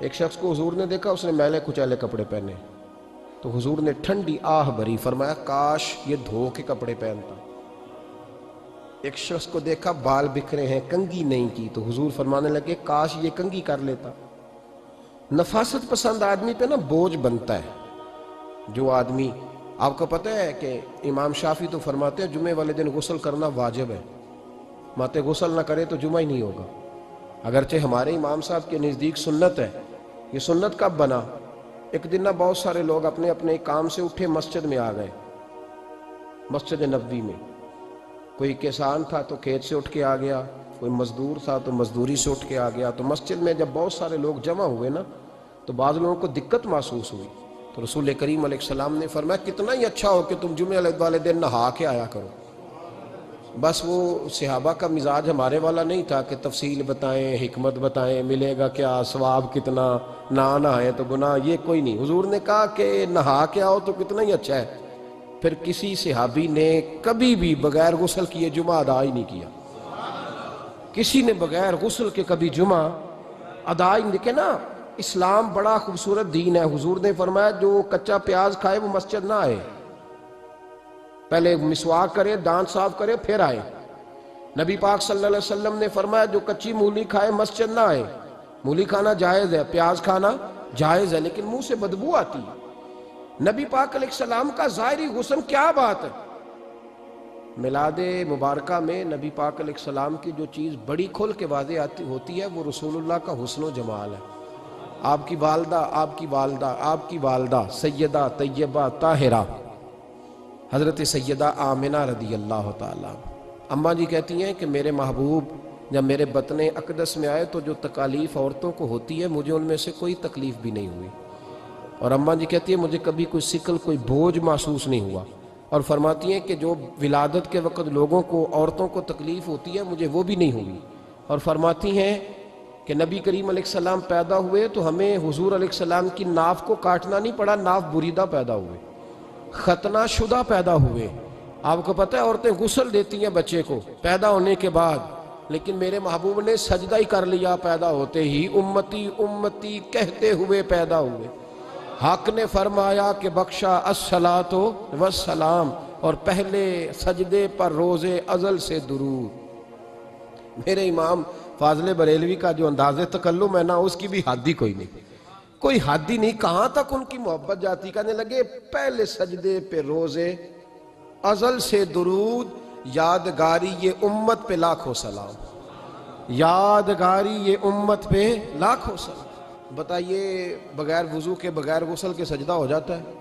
ایک شخص کو حضور نے دیکھا، اس نے میلے کچیلے کپڑے پہنے، تو حضور نے ٹھنڈی آہ بھری، فرمایا کاش یہ دھو کے کپڑے پہنتا۔ ایک شخص کو دیکھا بال بکھرے ہیں، کنگھی نہیں کی، تو حضور فرمانے لگے کاش یہ کنگھی کر لیتا۔ نفاست پسند آدمی پہ نا بوجھ بنتا ہے۔ جو آدمی، آپ کو پتہ ہے کہ امام شافعی تو فرماتے ہیں جمعے والے دن غسل کرنا واجب ہے، ماتے غسل نہ کرے تو جمعہ ہی نہیں ہوگا۔ اگرچہ ہمارے امام صاحب کے نزدیک سنت ہے۔ یہ سنت کب بنا؟ ایک دن نہ بہت سارے لوگ اپنے اپنے کام سے اٹھے مسجد میں آ گئے، مسجد نبوی میں۔ کوئی کسان تھا تو کھیت سے اٹھ کے آ گیا، کوئی مزدور تھا تو مزدوری سے اٹھ کے آ گیا۔ تو مسجد میں جب بہت سارے لوگ جمع ہوئے نا، تو بعض لوگوں کو دقت محسوس ہوئی، تو رسول کریم علیہ السلام نے فرمایا کتنا ہی اچھا ہو کہ تم جمعے والے دن نہا کے آیا کرو۔ بس وہ صحابہ کا مزاج ہمارے والا نہیں تھا کہ تفصیل بتائیں، حکمت بتائیں، ملے گا کیا، ثواب کتنا، نہ نہائے تو گناہ، یہ کوئی نہیں۔ حضور نے کہا کہ نہا کے آؤ تو کتنا ہی اچھا ہے۔ پھر کسی صحابی نے کبھی بھی بغیر غسل کیے جمعہ ادا ہی نہیں کیا۔ کسی نے بغیر غسل کے کبھی جمعہ ادا ہی نہیں کیا نا۔ اسلام بڑا خوبصورت دین ہے۔ حضور نے فرمایا جو کچا پیاز کھائے وہ مسجد نہ آئے، پہلے مسواک کرے، دانت صاف کرے، پھر آئے۔ نبی پاک صلی اللہ علیہ وسلم نے فرمایا جو کچی مولی کھائے مسجد نہ آئے۔ مولی کھانا جائز ہے، پیاز کھانا جائز ہے، لیکن منہ سے بدبو آتی ہے۔ نبی پاک علیہ السلام کا ظاہری حسن کیا بات ہے۔ میلاد مبارکہ میں نبی پاک علیہ السلام کی جو چیز بڑی کھل کے واضح آتی ہوتی ہے وہ رسول اللہ کا حسن و جمال ہے۔ آپ کی والدہ سیدہ طیبہ طاہرہ حضرت سیدہ آمنہ رضی اللہ تعالیٰ، اماں جی کہتی ہیں کہ میرے محبوب جب میرے بطن اقدس میں آئے تو جو تکالیف عورتوں کو ہوتی ہے مجھے ان میں سے کوئی تکلیف بھی نہیں ہوئی، اور اماں جی کہتی ہیں مجھے کبھی کوئی ثقل، کوئی بوجھ محسوس نہیں ہوا، اور فرماتی ہیں کہ جو ولادت کے وقت لوگوں کو، عورتوں کو تکلیف ہوتی ہے مجھے وہ بھی نہیں ہوئی، اور فرماتی ہیں کہ نبی کریم علیہ السلام پیدا ہوئے تو ہمیں حضور علیہ السلام کی ناف کو کاٹنا نہیں پڑا، ناف بریدہ پیدا ہوئے، ختنہ شدہ پیدا ہوئے۔ آپ کو پتہ ہے عورتیں غسل دیتی ہیں بچے کو پیدا ہونے کے بعد، لیکن میرے محبوب نے سجدہ ہی کر لیا پیدا ہوتے ہی، امتی امتی کہتے ہوئے پیدا ہوئے۔ حق نے فرمایا کہ بخشا الصلاۃ والسلام، اور پہلے سجدے پر روز ازل سے درود۔ میرے امام فاضل بریلوی کا جو انداز تکلم ہے نا، اس کی بھی حد ہی کوئی نہیں، کوئی حد ہی نہیں، کہاں تک ان کی محبت جاتی۔ کہنے لگے پہلے سجدے پہ روز ازل سے درود، یادگاری یہ امت پہ لاکھوں سلام، یادگاری یہ امت پہ لاکھوں سلام۔ بتائیے بغیر وضو کے، بغیر غسل کے سجدہ ہو جاتا ہے؟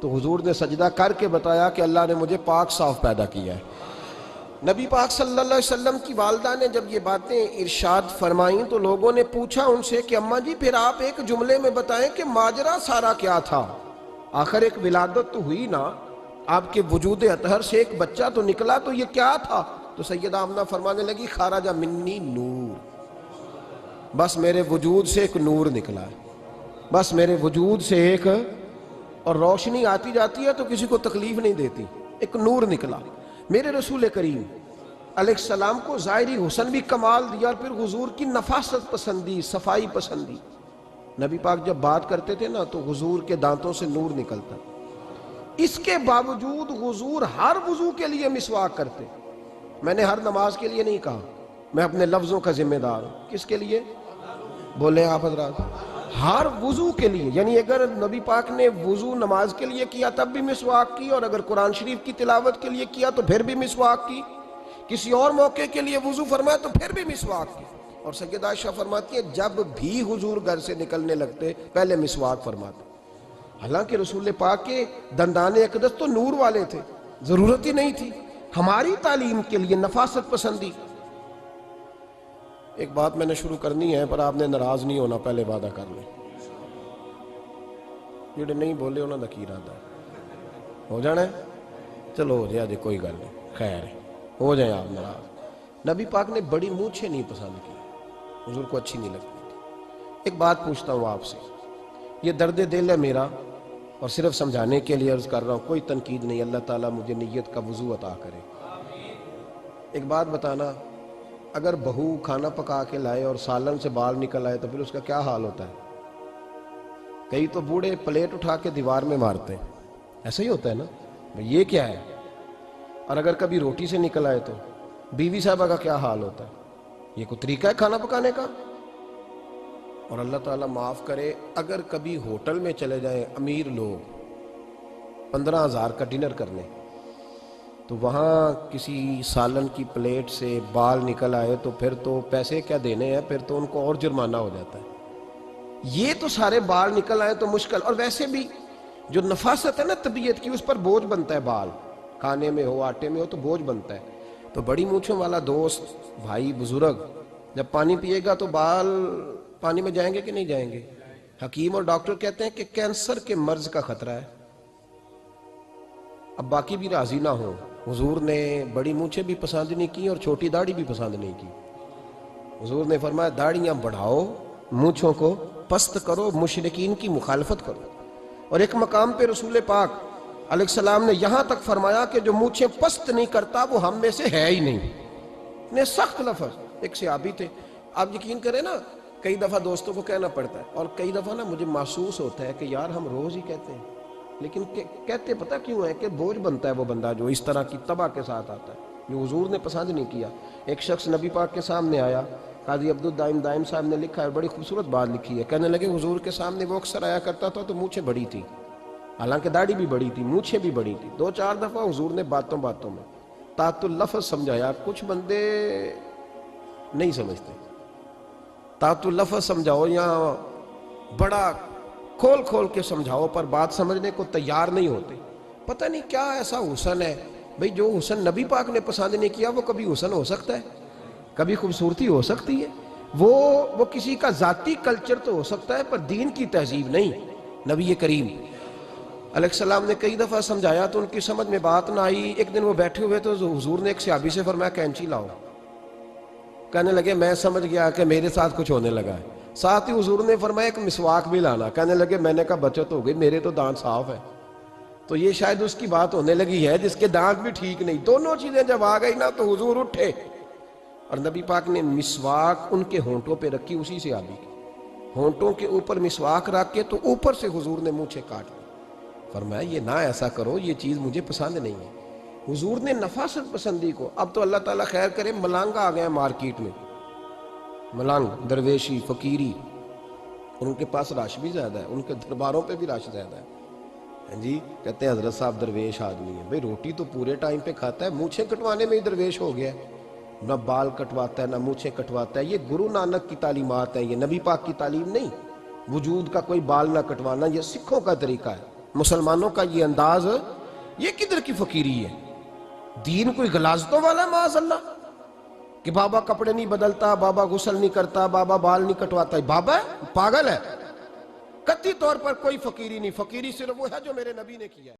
تو حضور نے سجدہ کر کے بتایا کہ اللہ نے مجھے پاک صاف پیدا کیا ہے۔ نبی پاک صلی اللہ علیہ وسلم کی والدہ نے جب یہ باتیں ارشاد فرمائیں تو لوگوں نے پوچھا ان سے کہ اماں جی پھر آپ ایک جملے میں بتائیں کہ ماجرا سارا کیا تھا، آخر ایک ولادت تو ہوئی نا، آپ کے وجود اطہر سے ایک بچہ تو نکلا، تو یہ کیا تھا؟ تو سیدہ آمنہ فرمانے لگی خارج منی نور، بس میرے وجود سے ایک نور نکلا ہے، بس میرے وجود سے ایک، اور روشنی آتی جاتی ہے تو کسی کو تکلیف نہیں دیتی، ایک نور نکلا۔ میرے رسول کریم علیہ السلام کو ظاہری حسن بھی کمال دیا، اور پھر حضور کی نفاست پسندی، صفائی پسندی۔ نبی پاک جب بات کرتے تھے نا تو حضور کے دانتوں سے نور نکلتا، اس کے باوجود حضور ہر وضو کے لیے مسواک کرتے۔ میں نے ہر نماز کے لیے نہیں کہا، میں اپنے لفظوں کا ذمہ دار ہوں۔ کس کے لیے بولیں آپ حضرات؟ ہر وضو کے لیے، یعنی اگر نبی پاک نے وضو نماز کے لیے کیا تب بھی مسواک کی، اور اگر قرآن شریف کی تلاوت کے لیے کیا تو پھر بھی مسواک کی، کسی اور موقع کے لیے وضو فرمایا تو پھر بھی مسواک کی۔ اور سیدہ عائشہ فرماتی ہے جب بھی حضور گھر سے نکلنے لگتے پہلے مسواک فرماتے، حالانکہ رسول پاک کے دندان اقدس تو نور والے تھے، ضرورت ہی نہیں تھی۔ ہماری تعلیم کے لیے نفاست پسندی۔ ایک بات میں نے شروع کرنی ہے پر آپ نے ناراض نہیں ہونا، پہلے وعدہ کر لیں، جڑے نہیں بولے انہوں نے کی ارادہ ہو جانا ہے، چلو ہو جائے جی، کوئی گل نہیں، خیر ہے، ہو جائیں آپ ناراض۔ نبی پاک نے بڑی مونچھیں نہیں پسند کی، حضور کو اچھی نہیں لگتی تھی۔ ایک بات پوچھتا ہوں آپ سے، یہ درد دل ہے میرا اور صرف سمجھانے کے لیے عرض کر رہا ہوں، کوئی تنقید نہیں، اللہ تعالیٰ مجھے نیت کا وضو عطا کرے۔ ایک بات بتانا، اگر بہو کھانا پکا کے لائے اور سالن سے بال نکل آئے تو پھر اس کا کیا حال ہوتا ہے؟ کئی تو بوڑھے پلیٹ اٹھا کے دیوار میں مارتے ہیں، ایسا ہی ہوتا ہے نا بھئی یہ کیا ہے؟ اور اگر کبھی روٹی سے نکل آئے تو بیوی صاحبہ کا کیا حال ہوتا ہے؟ یہ کوئی طریقہ ہے کھانا پکانے کا؟ اور اللہ تعالیٰ معاف کرے، اگر کبھی ہوٹل میں چلے جائیں امیر لوگ 15,000 کا ڈنر کرنے، تو وہاں کسی سالن کی پلیٹ سے بال نکل آئے تو پھر تو پیسے کیا دینے ہیں، پھر تو ان کو اور جرمانہ ہو جاتا ہے۔ یہ تو سارے بال نکل آئے تو مشکل، اور ویسے بھی جو نفاست ہے نا طبیعت کی، اس پر بوجھ بنتا ہے، بال کھانے میں ہو آٹے میں ہو تو بوجھ بنتا ہے۔ تو بڑی مونچھوں والا دوست بھائی بزرگ جب پانی پیے گا تو بال پانی میں جائیں گے کہ نہیں جائیں گے؟ حکیم اور ڈاکٹر کہتے ہیں کہ کینسر کے مرض کا خطرہ ہے۔ اب باقی بھی راضی نہ ہوں، حضور نے بڑی مونچھیں بھی پسند نہیں کی اور چھوٹی داڑھی بھی پسند نہیں کی۔ حضور نے فرمایا داڑھیاں بڑھاؤ، مونچھوں کو پست کرو، مشرکین کی مخالفت کرو۔ اور ایک مقام پہ رسول پاک علیہ السلام نے یہاں تک فرمایا کہ جو مونچھیں پست نہیں کرتا وہ ہم میں سے ہے ہی نہیں۔ اتنے سخت لفظ۔ ایک صحابی تھے، آپ یقین کریں نا، کئی دفعہ دوستوں کو کہنا پڑتا ہے، اور کئی دفعہ نا مجھے محسوس ہوتا ہے کہ یار ہم روز ہی کہتے ہیں، لیکن کہتے پتہ کیوں ہے کہ بوجھ بنتا ہے وہ بندہ جو اس طرح کی تباہ کے ساتھ آتا ہے، جو حضور نے پسند نہیں کیا۔ ایک شخص نبی پاک کے سامنے آیا، قاضی عبدالدائم دائم صاحب نے لکھا ہے، بڑی خوبصورت بات لکھی ہے، کہنے لگے حضور کے سامنے وہ اکثر آیا کرتا تھا تو مونچھیں بڑی تھی، حالانکہ داڑھی بھی بڑی تھی، مونچھیں بھی بڑی تھی۔ 2-4 دفعہ حضور نے باتوں باتوں میں تات اللفظ سمجھایا۔ کچھ بندے نہیں سمجھتے، تات اللفظ سمجھاؤ یا بڑا کھول کھول کے سمجھاؤ پر بات سمجھنے کو تیار نہیں ہوتے۔ پتہ نہیں کیا ایسا حسن ہے بھئی، جو حسن نبی پاک نے پسند نہیں کیا وہ کبھی حسن ہو سکتا ہے؟ کبھی خوبصورتی ہو سکتی ہے؟ وہ کسی کا ذاتی کلچر تو ہو سکتا ہے پر دین کی تہذیب نہیں۔ نبی کریم علیہ السلام نے کئی دفعہ سمجھایا تو ان کی سمجھ میں بات نہ آئی۔ ایک دن وہ بیٹھے ہوئے تو حضور نے ایک صحابی سے فرمایا کینچی لاؤ۔ کہنے لگے میں سمجھ گیا کہ میرے ساتھ کچھ ہونے لگا ہے۔ ساتھ ہی حضور نے فرمایا ایک مسواک بھی لانا۔ کہنے لگے میں نے کہا بچت ہو گئی، میرے تو دانت صاف ہے۔ تو یہ شاید اس کی بات ہونے لگی ہے جس کے دانت بھی ٹھیک نہیں۔ دونوں چیزیں جب آ گئی نا تو حضور اٹھے اور نبی پاک نے مسواک ان کے ہونٹوں پہ رکھی، اسی سے آبی کی ہونٹوں کے اوپر مسواک رکھ کے تو اوپر سے حضور نے مونچھیں کاٹ دی۔ فرمایا یہ نہ ایسا کرو، یہ چیز مجھے پسند نہیں ہے۔ حضور نے نفاست پسندی کو۔ اب تو اللہ تعالیٰ خیر کرے، ملانگ آ گئے ہیں مارکیٹ میں، ملانگ درویشی فقیری، اور ان کے پاس رش بھی زیادہ ہے، ان کے درباروں پہ بھی رش زیادہ ہے۔ جی کہتے ہیں حضرت صاحب درویش آدمی ہے۔ بھئی روٹی تو پورے ٹائم پہ کھاتا ہے، مونچھیں کٹوانے میں ہی درویش ہو گیا ہے، نہ بال کٹواتا ہے نہ مونچھیں کٹواتا ہے۔ یہ گرو نانک کی تعلیمات ہیں، یہ نبی پاک کی تعلیم نہیں۔ وجود کا کوئی بال نہ کٹوانا یہ سکھوں کا طریقہ ہے، مسلمانوں کا یہ انداز، یہ کدھر کی فقیری ہے؟ دین کوئی غلاظتوں والا معاذ اللہ کہ بابا کپڑے نہیں بدلتا، بابا غسل نہیں کرتا، بابا بال نہیں کٹواتا۔ بابا ہے؟ پاگل ہے؟ قطعی طور پر کوئی فقیری نہیں، فقیری صرف وہ ہے جو میرے نبی نے کیا ہے۔